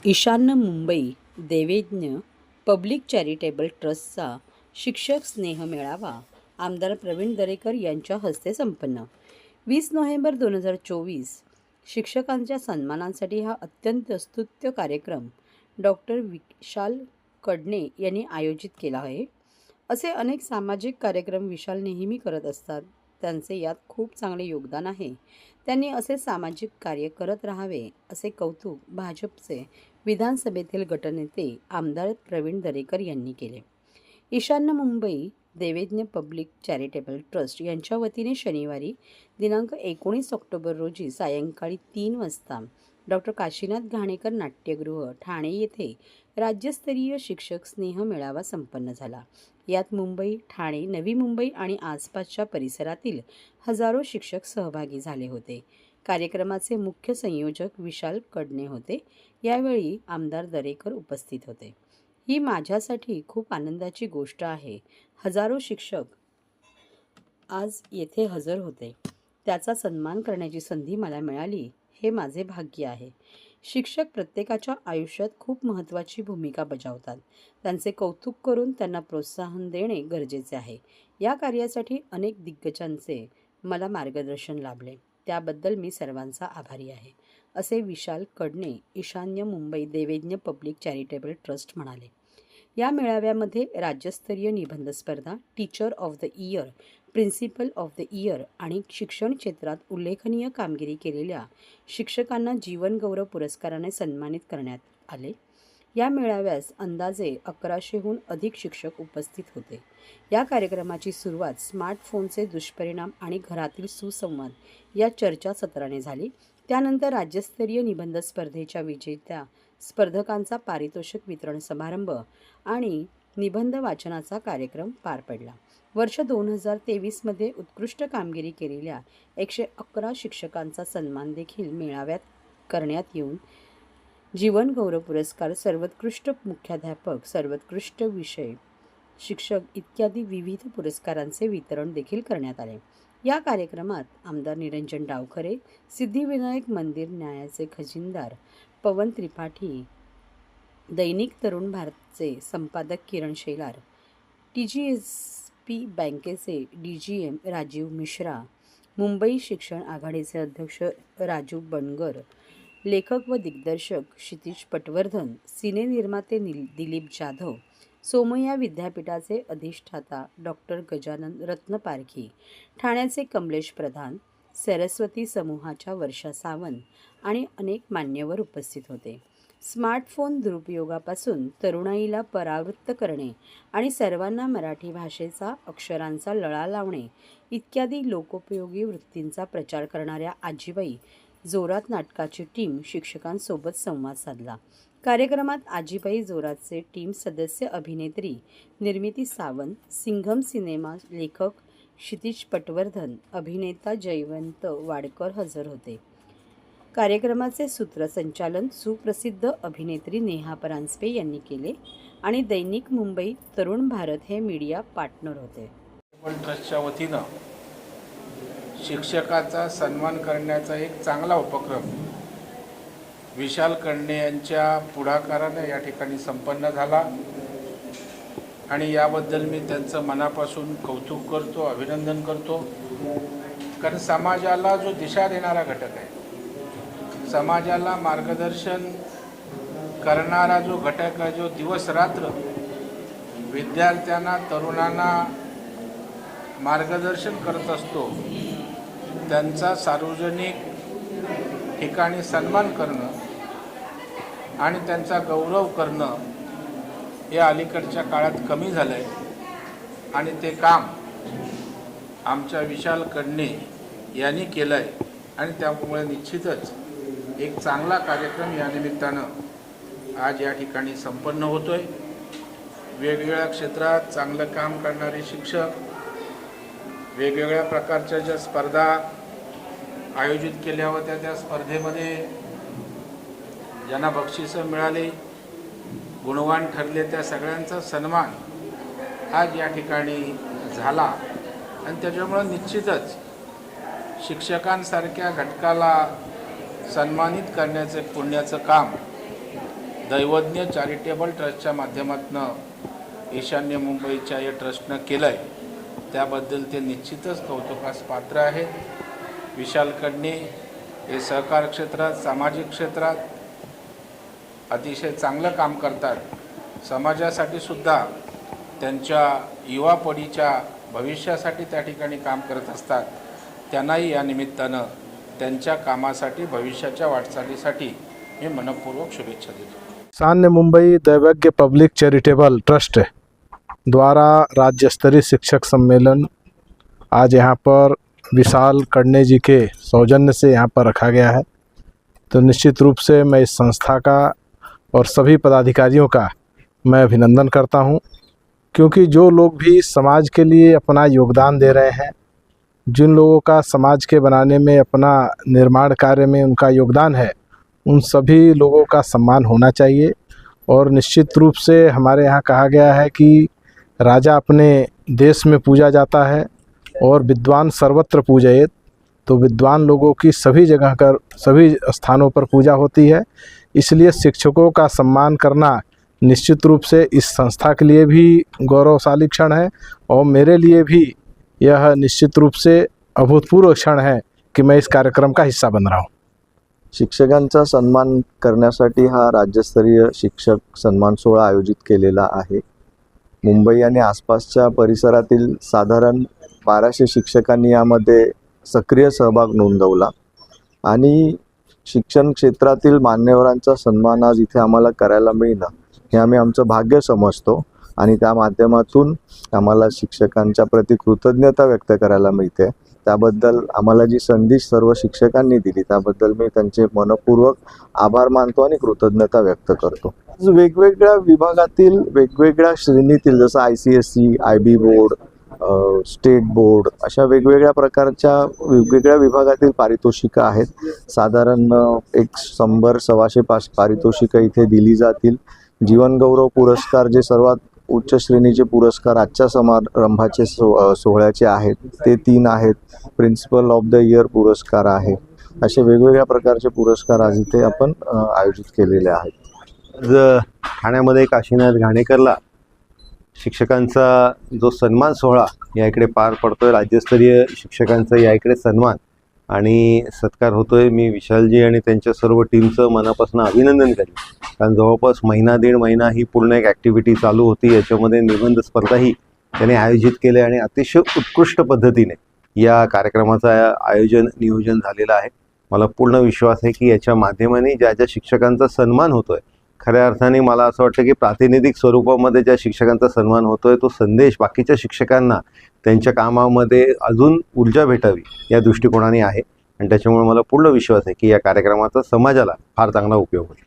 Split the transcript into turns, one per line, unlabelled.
ईशान्य Mumbai Devadnya public charitable ट्रस्टचा शिक्षक स्नेह मेळावा आमदार प्रवीण दरेकर यांच्या हस्ते संपन्न. 20 नोव्हेंबर 2024 शिक्षकांच्या सन्मानासाठी हा अत्यंत स्तुत्य कार्यक्रम डॉक्टर विशाल कडणे यांनी आयोजित केला आहे. असे अनेक सामाजिक कार्यक्रम विशाल नेहमी करत असतात. त्यांचे यात खूप चांगले योगदान आहे. त्यांनी असे सामाजिक कार्य करत राहावे असे कौतुक भाजपचे विधानसभेतील गटनेते आमदार प्रवीण दरेकर यांनी केले. ईशान्य Mumbai Devadnya public charitable trust यांच्या वतीने शनिवारी दिनांक 19 ऑक्टोबर रोजी सायंकाळी 3 वाजता डॉक्टर काशीनाथ घाणेकर नाट्यगृह ठाणे येथे राज्यस्तरीय शिक्षक स्नेह मेळावा संपन्न झाला. यात मुंबई, ठाणे, नवी मुंबई आणि आसपासच्या परिसरातील हजारो शिक्षक सहभागी झाले होते. कार्यक्रमाचे मुख्य संयोजक विशाल कडणे होते. यावेळी आमदार दरेकर उपस्थित होते. ही माझ्यासाठी खूप आनंदाची गोष्ट आहे. हजारो शिक्षक आज येथे हजर होते. त्याचा सन्मान करण्याची संधी मला मिळाली हे माझे भाग्य आहे. शिक्षक प्रत्येकाच्या आयुष्यात खूप महत्त्वाची भूमिका बजावतात. त्यांचे कौतुक करून त्यांना प्रोत्साहन देणे गरजेचे आहे. या कार्यासाठी अनेक दिग्गजांचे मला मार्गदर्शन लाभले. त्याबद्दल मी सर्वांचा आभारी आहे, असे विशाल कडणे ईशान्य Mumbai Devadnya public charitable trust म्हणाले. या मेळाव्यामध्ये राज्यस्तरीय निबंध स्पर्धा, teacher of the year, principal of the year आणि शिक्षण क्षेत्रात उल्लेखनीय कामगिरी केलेल्या शिक्षकांना जीवन गौरव पुरस्काराने सन्मानित करण्यात आले. या मेळाव्यास अंदाजे 1100हून अधिक शिक्षक उपस्थित होते. या कार्यक्रमाची सुरुवात स्मार्टफोनचे दुष्परिणाम आणि घरातील सुसंवाद या चर्चासत्राने झाली. त्यानंतर राज्यस्तरीय निबंध स्पर्धेच्या विजेत्या स्पर्धकांचा पारितोषिक वितरण समारंभ आणि निबंध वाचनाचा कार्यक्रम पार पडला. वर्ष 2023 उत्कृष्ट कामगिरी केलेल्या 111 शिक्षकांचा सन्मान देखील मेळाव्यात करण्यात येऊन जीवन गौरव पुरस्कार, सर्वोत्कृष्ट मुख्याध्यापक, सर्वोत्कृष्ट विषय शिक्षक इत्यादी विविध पुरस्कारांचे वितरण देखील करण्यात आले. या कार्यक्रमात आमदार निरंजन डावखरे, सिद्धिविनायक मंदिर न्यायाचे खजिनदार पवन त्रिपाठी, दैनिक तरुण भारतचे संपादक किरण शेलार, TGSP बँकेचे DGM राजीव मिश्रा, मुंबई शिक्षण आघाडीचे अध्यक्ष राजू बनगर, लेखक व दिग्दर्शक क्षितिज पटवर्धन, सिनेनिर्माते दिलीप जाधव, सोमय्या विद्यापीठाचे अधिष्ठाता डॉक्टर गजानन रत्नपारखी, ठाण्याचे कमलेश प्रधान, सरस्वती समूहाच्या वर्षा सावंत आणि अनेक मान्यवर उपस्थित होते. स्मार्टफोन दुरुपयोगापासून तरुणाईला परावृत्त करणे आणि सर्वांना मराठी भाषेचा अक्षरांचा लळा लावणे इत्यादी लोकोपयोगी वृत्तींचा प्रचार करणाऱ्या आजीबाई जोरात नाटकाची टीम शिक्षकांसोबत संवाद साधला. कार्यक्रमात आजीबाई जोरातचे टीम सदस्य अभिनेत्री निर्मिती सावंत, सिंघम सिनेमा लेखक क्षितिज पटवर्धन, अभिनेता जयवंत वाडकर हजर होते. कार्यक्रमाचे सूत्रसंचालन सुप्रसिद्ध अभिनेत्री नेहा परांजपे यांनी केले आणि दैनिक मुंबई तरुण भारत हे मीडिया पार्टनर होते.
ट्रस्टच्या वतीनं शिक्षकाचा सन्मान करण्याचा एक चांगला उपक्रम विशाल कडणे यांच्या पुढाकाराने या ठिकाणी संपन्न झाला आणि याबद्दल मी त्यांचं मनापासून कौतुक करतो, अभिनंदन करतो. कारण समाजाला जो दिशा देणारा घटक आहे, समाजाला मार्गदर्शन करणारा जो घटक आहे, जो दिवस रात्र विद्यार्थ्यांना, तरुणांना मार्गदर्शन करत असतो, त्यांचा सार्वजनिक ठिकाणी सन्मान करणं आणि त्यांचा गौरव करणं हे अलीकडच्या काळात कमी झालं आहे आणि ते काम आमच्या विशाल कडणे यांनी केलं आहे आणि त्यामुळे निश्चितच एक चांगला कार्यक्रम या निमित्तानं आज या ठिकाणी संपन्न होतो आहे. वेगवेगळ्या क्षेत्रात चांगलं काम करणारे शिक्षक, वेगवेगळ्या प्रकारच्या ज्या स्पर्धा आयोजित केल्या होत्या त्या स्पर्धेमध्ये ज्यांना बक्षिसं मिळाली, गुणवान ठरले, त्या सगळ्यांचा सन्मान आज या ठिकाणी झाला आणि त्याच्यामुळं निश्चितच शिक्षकांसारख्या घटकाला सन्मानित करण्याचं पुण्याचं काम दैवज्ञ चॅरिटेबल ट्रस्टच्या माध्यमातून ईशान्य मुंबईच्या या ट्रस्टनं केलं आहे, त्याबद्दल ते निश्चितच कौतुकास पात्र आहेत. विशाल कडणे हे सहकार क्षेत्रात, सामाजिक क्षेत्रात अतिशय चांगलं काम करतात. समाजासाठी सुद्धा त्यांच्या युवा पिढीच्या भविष्यासाठी त्या ठिकाणी काम करत असतात. त्यांनाही या निमित्तानं त्यांच्या कामासाठी, भविष्याच्या वाटचालीसाठी मी मनपूर्वक शुभेच्छा देतो.
ईशान्य मुंबई दैवज्ञ पब्लिक चैरिटेबल ट्रस्ट द्वारा राज्य स्तरीय शिक्षक सम्मेलन आज यहाँ पर विशाल कडने जी के सौजन्य से यहाँ पर रखा गया है। तो निश्चित रूप से मैं इस संस्था का और सभी पदाधिकारियों का मैं अभिनंदन करता हूँ, क्योंकि जो लोग भी समाज के लिए अपना योगदान दे रहे हैं, जिन लोगों का समाज के बनाने में, अपना निर्माण कार्य में उनका योगदान है, उन सभी लोगों का सम्मान होना चाहिए। और निश्चित रूप से हमारे यहाँ कहा गया है कि राजा अपने देश में पूजा जाता है और विद्वान सर्वत्र पूजयेत। तो विद्वान लोगों की सभी जगह कर, सभी स्थानों पर पूजा होती है। इसलिए शिक्षकों का सम्मान करना निश्चित रूप से इस संस्था के लिए भी गौरवशाली क्षण है और मेरे लिए भी यह निश्चित रूप से अभूतपूर्व क्षण है कि मैं इस कार्यक्रम का हिस्सा बन रहा हूँ।
शिक्षकांचा सन्मान करण्यासाठी हा राज्यस्तरीय शिक्षक सन्मान सोहळा आयोजित केलेला आहे। मुंबई आणि आसपासच्या परिसरातील साधारण 1200 शिक्षकांनी यामध्ये सक्रिय सहभाग नोंदवला आणि शिक्षण क्षेत्रातील मान्यवरांचा सन्मान आज इथे आम्हाला करायला मिळणं हे आम्ही आमचं भाग्य समजतो आणि त्या माध्यमातून आम्हाला शिक्षकांच्या प्रति कृतज्ञता व्यक्त करायला मिळते। त्याबद्दल आम्हाला जी संधी सर्व शिक्षकांनी दिली त्याबद्दल मी त्यांचे मनपूर्वक आभार मानतो आणि कृतज्ञता व्यक्त करतो। वेगवेगळ्या विभागातील, वेगवेगळ्या श्रेणीतील, जसं ICSE, IB board, state board, अशा वेगवेगळ्या प्रकारच्या वेगवेगळ्या विभागातील पारितोषिकं आहेत। साधारण 100-125 पारितोषिकं इथे दिली जातील। जीवनगौरव पुरस्कार जे सर्वात उच्च श्रेणीचे पुरस्कार आजच्या समारंभाचे सोहळ्याचे आहेत ते 3 आहेत। प्रिन्सिपल ऑफ द इयर पुरस्कार आहे। असे वेगवेगळ्या प्रकारचे पुरस्कार आज इथे आपण आयोजित केलेले आहेत।
ठाण्यामध्ये काशीनाथ घाणेकरला शिक्षकांचा जो सन्मान सोहळा या इकडे पार पडतोय, राज्यस्तरीय शिक्षकांचा या इकडे सन्मान आणि सत्कार होतोय। मी विशालजी आणि त्यांच्या सर्व टीमचं मनापासून अभिनंदन करेन, कारण जवळपास महिना-दीड महिना ही पूर्ण एक ॲक्टिव्हिटी चालू होती। याच्यामध्ये निबंध स्पर्धाही त्याने आयोजित केले आणि अतिशय उत्कृष्ट पद्धतीने या कार्यक्रमाचं आयोजन नियोजन झालेलं आहे। मला पूर्ण विश्वास आहे की याच्या माध्यमाने ज्या ज्या शिक्षकांचा सन्मान होतोय, खऱ्या अर्थाने मला असं वाटतं की प्रातिनिधिक स्वरूपामध्ये ज्या शिक्षकांचा सन्मान होतोय तो संदेश बाकीच्या शिक्षकांना त्यांच्या कामामध्ये अजून ऊर्जा भेटावी या दृष्टिकोनाने आहे आणि त्याच्यामुळे मला पूर्ण विश्वास आहे की या कार्यक्रमाचा समाजाला फार चांगला उपयोग होईल।